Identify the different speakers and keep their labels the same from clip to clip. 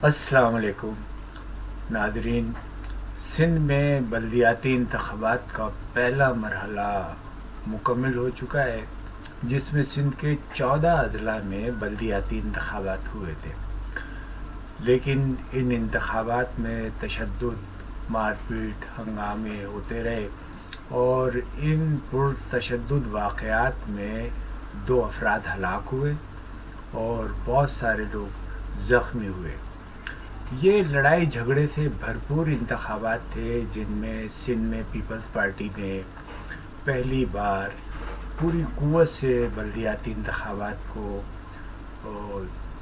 Speaker 1: السلام علیکم ناظرین. سندھ میں بلدیاتی انتخابات کا پہلا مرحلہ مکمل ہو چکا ہے، جس میں سندھ کے 14 اضلاع میں بلدیاتی انتخابات ہوئے تھے. لیکن ان انتخابات میں تشدد، مار پیٹ، ہنگامے ہوتے رہے اور ان پرتشدد واقعات میں 2 افراد ہلاک ہوئے اور بہت سارے لوگ زخمی ہوئے. یہ لڑائی جھگڑے سے بھرپور انتخابات تھے، جن میں سندھ میں پیپلز پارٹی نے پہلی بار پوری قوت سے بلدیاتی انتخابات کو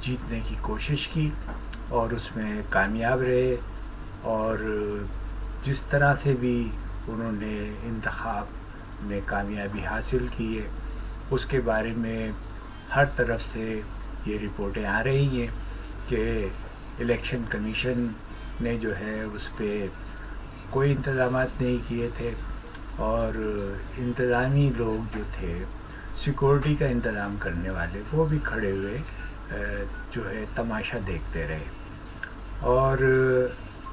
Speaker 1: جیتنے کی کوشش کی اور اس میں کامیاب رہے. اور جس طرح سے بھی انہوں نے انتخاب میں کامیابی حاصل کی ہے، اس کے بارے میں ہر طرف سے یہ رپورٹیں آ رہی ہیں کہ الیکشن کمیشن نے جو ہے اس پہ کوئی انتظامات نہیں کیے تھے اور انتظامی لوگ جو تھے، سیکورٹی کا انتظام کرنے والے، وہ بھی کھڑے ہوئے جو ہے تماشا دیکھتے رہے. اور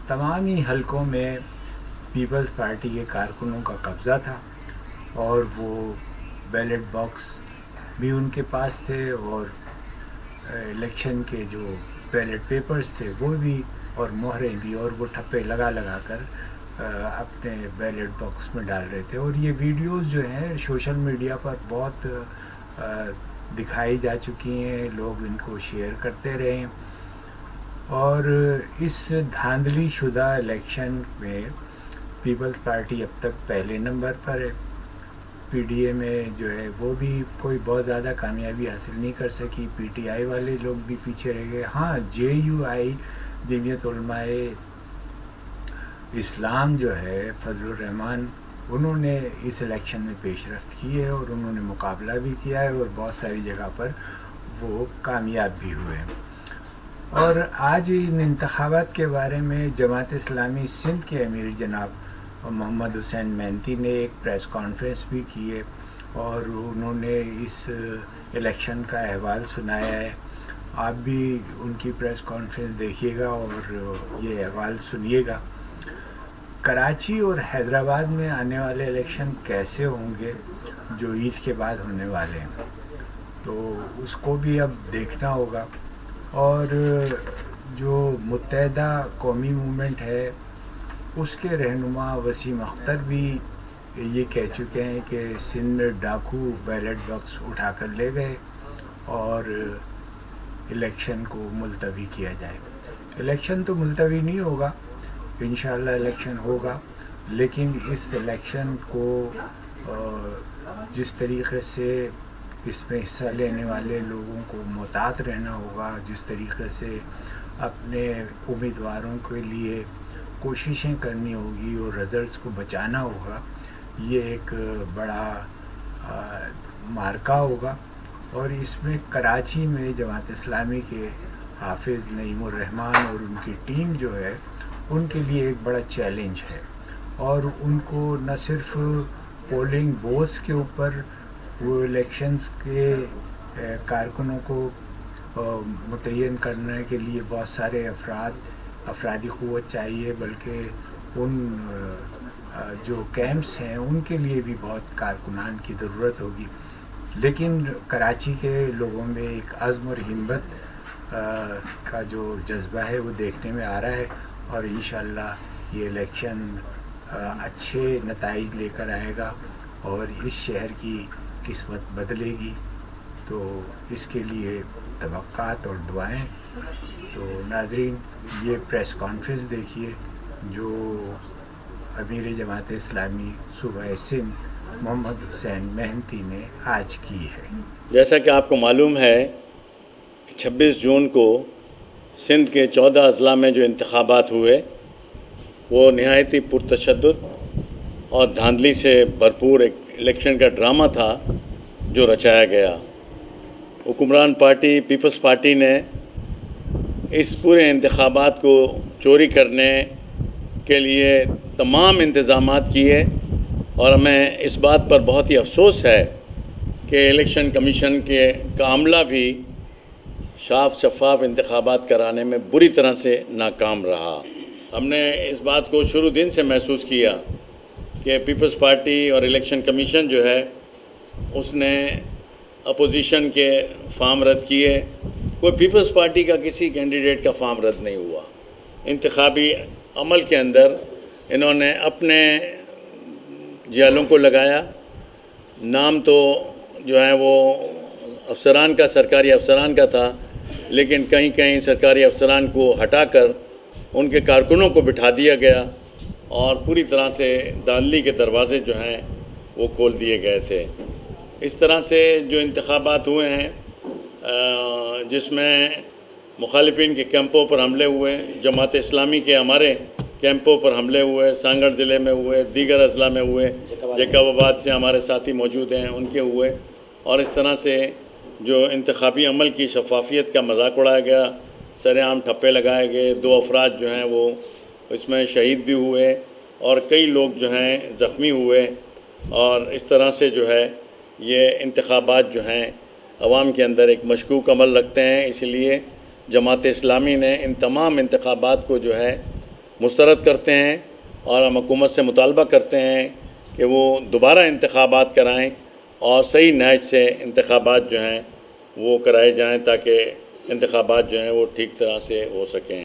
Speaker 1: تمام ہی حلقوں میں پیپلز پارٹی کے کارکنوں کا قبضہ تھا اور وہ بیلٹ باکس بھی ان کے پاس تھے اور الیکشن کے جو بیلٹ پیپرز تھے وہ بھی، اور مہریں بھی، اور وہ ٹھپے لگا لگا کر اپنے بیلٹ باکس میں ڈال رہے تھے. اور یہ ویڈیوز جو ہیں سوشل میڈیا پر بہت دکھائی جا چکی ہیں، لوگ ان کو شیئر کرتے رہے ہیں. اور اس دھاندلی شدہ الیکشن میں پیپلز پارٹی اب تک پہلے نمبر پر ہے. پی ڈی اے میں جو ہے وہ بھی کوئی بہت زیادہ کامیابی حاصل نہیں کر سکی. پی ٹی آئی والے لوگ بھی پیچھے رہ گئے. ہاں، جے یو آئی جمعیت علماء اسلام جو ہے فضل الرحمان، انہوں نے اس الیکشن میں پیش رفت کی ہے اور انہوں نے مقابلہ بھی کیا ہے اور بہت ساری جگہ پر وہ کامیاب بھی ہوئے ہیں. اور آج ان انتخابات کے بارے میں جماعت اسلامی سندھ کے امیر جناب محمد حسین مہنتی نے ایک پریس کانفرنس بھی کی ہے اور انہوں نے اس الیکشن کا احوال سنایا ہے. آپ بھی ان کی پریس کانفرنس دیکھیے گا اور یہ احوال سنیے گا. کراچی اور حیدرآباد میں آنے والے الیکشن کیسے ہوں گے جو عید کے بعد ہونے والے ہیں، تو اس کو بھی اب دیکھنا ہوگا. اور جو متحدہ قومی موومنٹ ہے، اس کے رہنما وسیم اختر بھی یہ کہہ چکے ہیں کہ سندھ میں ڈاکو بیلٹ باکس اٹھا کر لے گئے اور الیکشن کو ملتوی کیا جائے. الیکشن تو ملتوی نہیں ہوگا، انشاءاللہ الیکشن ہوگا، لیکن اس الیکشن کو جس طریقے سے اس میں حصہ لینے والے لوگوں کو محتاط رہنا ہوگا، جس طریقے سے اپنے امیدواروں کے لیے کوششیں کرنی ہوگی اور رزلٹس کو بچانا ہوگا، یہ ایک بڑا مارکہ ہوگا. اور اس میں کراچی میں جماعت اسلامی کے حافظ نعیم الرحمان اور ان کی ٹیم جو ہے، ان کے لیے ایک بڑا چیلنج ہے. اور ان کو نہ صرف پولنگ بوتھس کے اوپر وہ الیکشنز کے کارکنوں کو متعین کرنے کے لیے بہت سارے افرادی قوت چاہیے، بلکہ ان جو کیمپس ہیں ان کے لیے بھی بہت کارکنان کی ضرورت ہوگی. لیکن کراچی کے لوگوں میں ایک عزم اور ہمت کا جو جذبہ ہے وہ دیکھنے میں آ رہا ہے اور انشاءاللہ یہ الیکشن اچھے نتائج لے کر آئے گا اور اس شہر کی قسمت بدلے گی. تو اس کے لیے توقعات اور دعائیں. تو ناظرین، یہ پریس کانفرنس دیکھیے جو امیر جماعت اسلامی صوبہ سندھ محمد حسین مہنتی نے آج کی ہے.
Speaker 2: جیسا کہ آپ کو معلوم ہے کہ 26 جون کو سندھ کے 14 اضلاع میں جو انتخابات ہوئے وہ نہایتی پرتشدد اور دھاندلی سے بھرپور ایک الیکشن کا ڈرامہ تھا جو رچایا گیا. حکمران پارٹی پیپلز پارٹی نے اس پورے انتخابات کو چوری کرنے کے لیے تمام انتظامات کیے اور ہمیں اس بات پر بہت ہی افسوس ہے کہ الیکشن کمیشن کا عملہ بھی صاف شفاف انتخابات کرانے میں بری طرح سے ناکام رہا۔ ہم نے اس بات کو شروع دن سے محسوس کیا کہ پیپلز پارٹی اور الیکشن کمیشن جو ہے اس نے اپوزیشن کے فارم رد کیے، کوئی پیپلز پارٹی کا کسی کینڈیڈیٹ کا فارم رد نہیں ہوا۔ انتخابی عمل کے اندر انہوں نے اپنے جیلوں کو لگایا، نام تو جو ہے وہ افسران کا، سرکاری افسران کا تھا، لیکن کہیں کہیں سرکاری افسران کو ہٹا کر ان کے کارکنوں کو بٹھا دیا گیا اور پوری طرح سے دھاندلی کے دروازے جو ہیں وہ کھول دیے گئے تھے۔ اس طرح سے جو انتخابات ہوئے ہیں جس میں مخالفین کے کیمپوں پر حملے ہوئے، جماعت اسلامی کے ہمارے کیمپوں پر حملے ہوئے، سانگڑ ضلع میں ہوئے، دیگر اضلاع میں ہوئے، جیکب آباد سے ہمارے ساتھی موجود ہیں ان کے ہوئے، اور اس طرح سے جو انتخابی عمل کی شفافیت کا مذاق اڑایا گیا، سر عام ٹھپے لگائے گئے، 2 افراد جو ہیں وہ اس میں شہید بھی ہوئے اور کئی لوگ جو ہیں زخمی ہوئے، اور اس طرح سے جو ہے یہ انتخابات جو ہیں عوام کے اندر ایک مشکوک عمل رکھتے ہیں۔ اسی لیے جماعت اسلامی نے ان تمام انتخابات کو جو ہے مسترد کرتے ہیں اور ہم حکومت سے مطالبہ کرتے ہیں کہ وہ دوبارہ انتخابات کرائیں اور صحیح نہج سے انتخابات جو ہیں وہ کرائے جائیں تاکہ انتخابات جو ہیں وہ ٹھیک طرح سے ہو سکیں۔